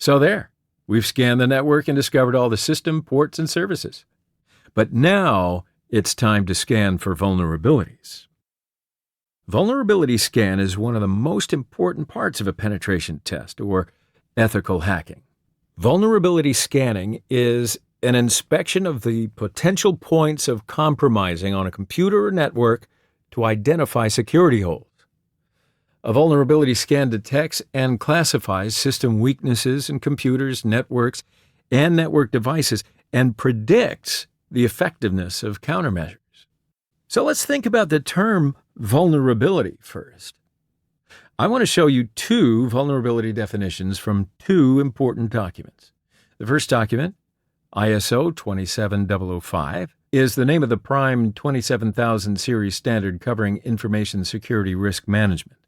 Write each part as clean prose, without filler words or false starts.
So there, we've scanned the network and discovered all the system, ports, and services. But now it's time to scan for vulnerabilities. Vulnerability scan is one of the most important parts of a penetration test or ethical hacking. Vulnerability scanning is an inspection of the potential points of compromising on a computer or network to identify security holes. A vulnerability scan detects and classifies system weaknesses in computers, networks, and network devices and predicts the effectiveness of countermeasures. So let's think about the term vulnerability first. I want to show you two vulnerability definitions from two important documents. The first document, ISO 27005, is the name of the Prime 27000 series standard covering information security risk management.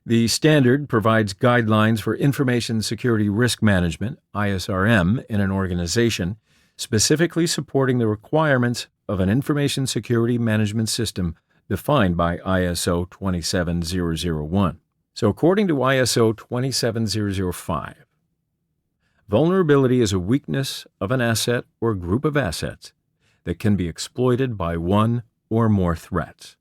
The standard provides guidelines for information security risk management, ISRM, in an organization, specifically supporting the requirements of an information security management system defined by ISO 27001. So according to ISO 27005, vulnerability is a weakness of an asset or group of assets that can be exploited by one or more threats.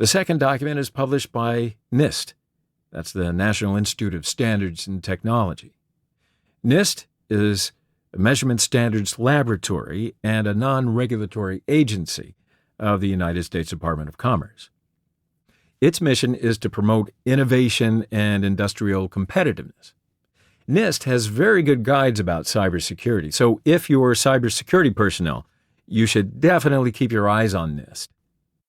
The second document is published by NIST. That's the National Institute of Standards and Technology. NIST is a measurement standards laboratory and a non-regulatory agency of the United States Department of Commerce. Its mission is to promote innovation and industrial competitiveness. NIST has very good guides about cybersecurity, so if you're cybersecurity personnel, you should definitely keep your eyes on NIST.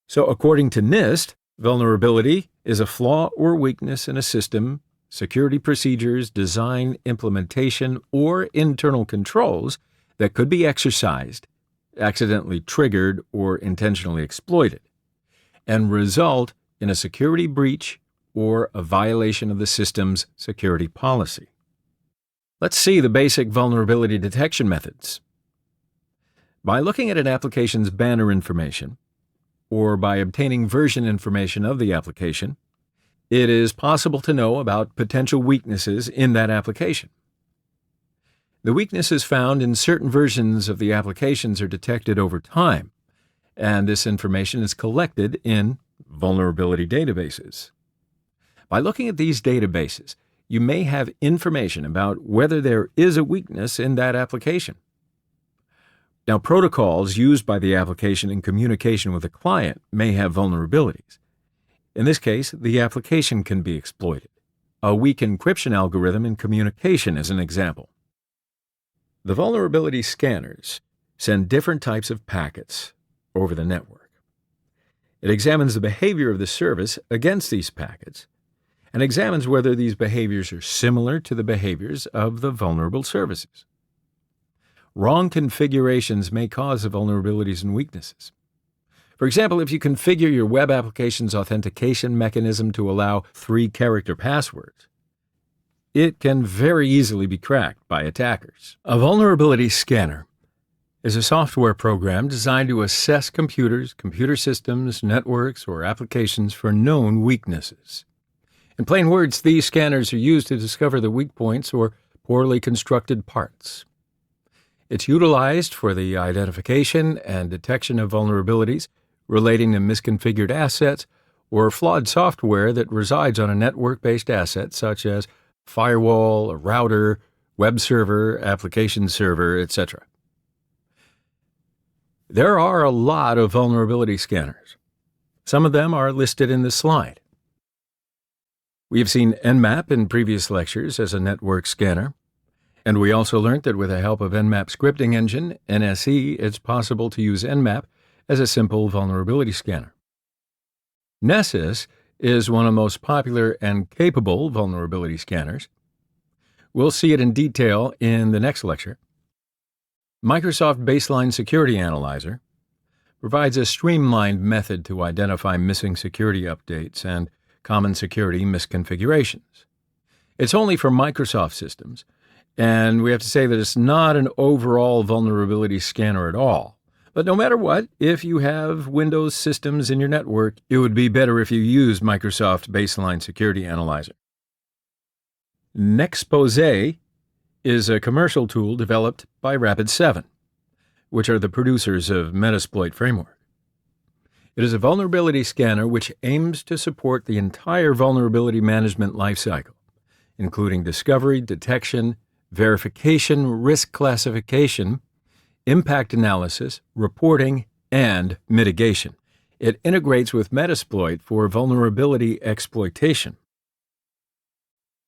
So according to NIST, vulnerability is a flaw or weakness in a system, security procedures, design, implementation, or internal controls that could be exercised, accidentally triggered, or intentionally exploited, and result in a security breach or a violation of the system's security policy. Let's see the basic vulnerability detection methods. By looking at an application's banner information, or by obtaining version information of the application, it is possible to know about potential weaknesses in that application. The weaknesses found in certain versions of the applications are detected over time, and this information is collected in vulnerability databases. By looking at these databases, you may have information about whether there is a weakness in that application. Now, protocols used by the application in communication with a client may have vulnerabilities. In this case, the application can be exploited. A weak encryption algorithm in communication is an example. The vulnerability scanners send different types of packets over the network. It examines the behavior of the service against these packets and examines whether these behaviors are similar to the behaviors of the vulnerable services. Wrong configurations may cause vulnerabilities and weaknesses. For example, if you configure your web application's authentication mechanism to allow 3-character passwords, it can very easily be cracked by attackers. A vulnerability scanner is a software program designed to assess computers, computer systems, networks, or applications for known weaknesses. In plain words, these scanners are used to discover the weak points or poorly constructed parts. It's utilized for the identification and detection of vulnerabilities relating to misconfigured assets or flawed software that resides on a network-based asset such as firewall, a router, web server, application server, etc. There are a lot of vulnerability scanners. Some of them are listed in this slide. We have seen Nmap in previous lectures as a network scanner. And we also learned that with the help of Nmap scripting engine, NSE, it's possible to use Nmap as a simple vulnerability scanner. Nessus is one of the most popular and capable vulnerability scanners. We'll see it in detail in the next lecture. Microsoft Baseline Security Analyzer provides a streamlined method to identify missing security updates and common security misconfigurations. It's only for Microsoft systems, and we have to say that it's not an overall vulnerability scanner at all. But no matter what, if you have Windows systems in your network, it would be better if you used Microsoft Baseline Security Analyzer. Nexpose is a commercial tool developed by Rapid7, which are the producers of Metasploit framework. It is a vulnerability scanner which aims to support the entire vulnerability management lifecycle, including discovery, detection, verification, risk classification, impact analysis, reporting, and mitigation. It integrates with Metasploit for vulnerability exploitation.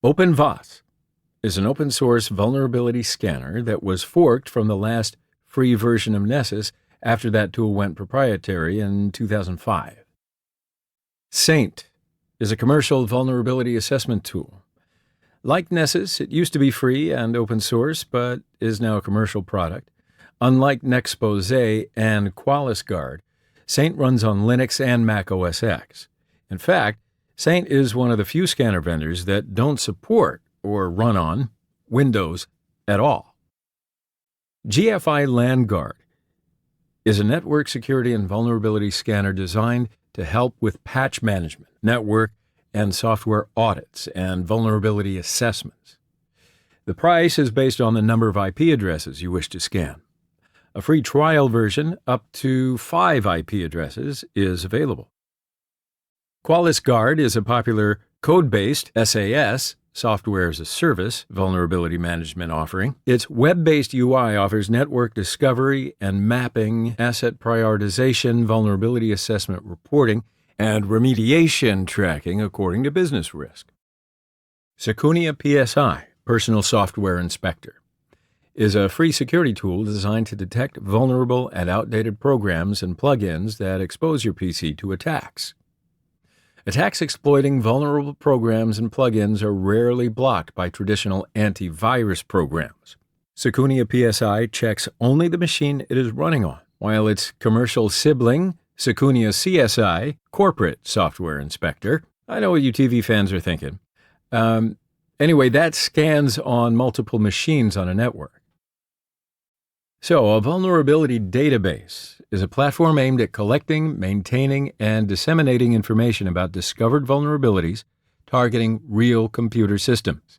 OpenVAS is an open-source vulnerability scanner that was forked from the last free version of Nessus after that tool went proprietary in 2005. Saint is a commercial vulnerability assessment tool. Like Nessus, it used to be free and open source, but is now a commercial product. Unlike Nexpose and QualisGuard, Saint runs on Linux and Mac OS X. In fact, Saint is one of the few scanner vendors that don't support or run on Windows at all. GFI LandGuard is a network security and vulnerability scanner designed to help with patch management, network and software audits, and vulnerability assessments. The price is based on the number of IP addresses you wish to scan. A free trial version up to 5 IP addresses is available. QualisGuard is a popular code-based SAS, software as a service, vulnerability management offering. Its web-based UI offers network discovery and mapping, asset prioritization, vulnerability assessment reporting, and remediation tracking according to business risk. Secunia PSI, Personal Software Inspector, is a free security tool designed to detect vulnerable and outdated programs and plugins that expose your PC to attacks. Attacks exploiting vulnerable programs and plugins are rarely blocked by traditional antivirus programs. Secunia PSI checks only the machine it is running on, while its commercial sibling, Secunia CSI, Corporate Software Inspector, I know what you TV fans are thinking. Anyway, that scans on multiple machines on a network. So, a vulnerability database is a platform aimed at collecting, maintaining, and disseminating information about discovered vulnerabilities targeting real computer systems.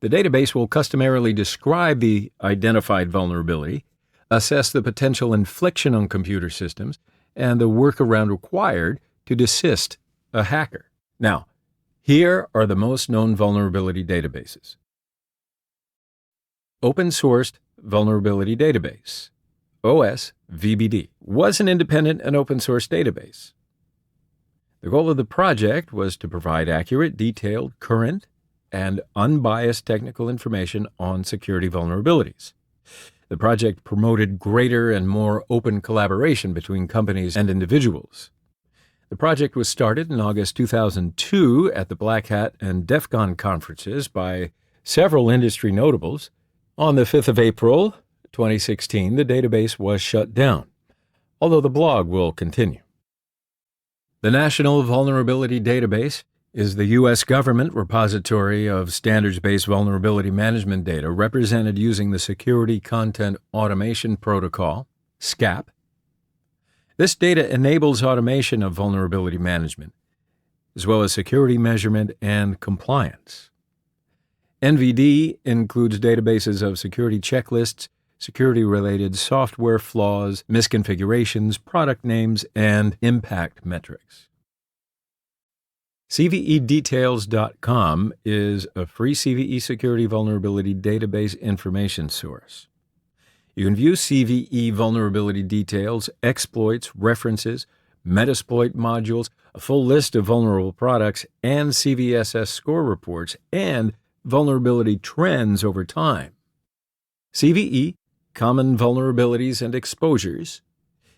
The database will customarily describe the identified vulnerability, assess the potential infliction on computer systems, and the workaround required to desist a hacker. Now, here are the most known vulnerability databases. Open-sourced Vulnerability Database, OSVBD, was an independent and open-source database. The goal of the project was to provide accurate, detailed, current, and unbiased technical information on security vulnerabilities. The project promoted greater and more open collaboration between companies and individuals. The project was started in August 2002 at the Black Hat and DEF CON conferences by several industry notables. On the 5th of April, 2016, the database was shut down, although the blog will continue. The National Vulnerability Database is the U.S. government repository of standards-based vulnerability management data represented using the Security Content Automation Protocol, SCAP. This data enables automation of vulnerability management, as well as security measurement and compliance. NVD includes databases of security checklists, security-related software flaws, misconfigurations, product names, and impact metrics. CVEdetails.com is a free CVE security vulnerability database information source. You can view CVE vulnerability details, exploits, references, Metasploit modules, a full list of vulnerable products, and CVSS score reports, and vulnerability trends over time. CVE, Common Vulnerabilities and Exposures,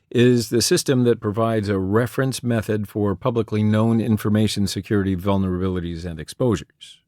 is the system that provides a reference method for publicly known information security vulnerabilities and exposures.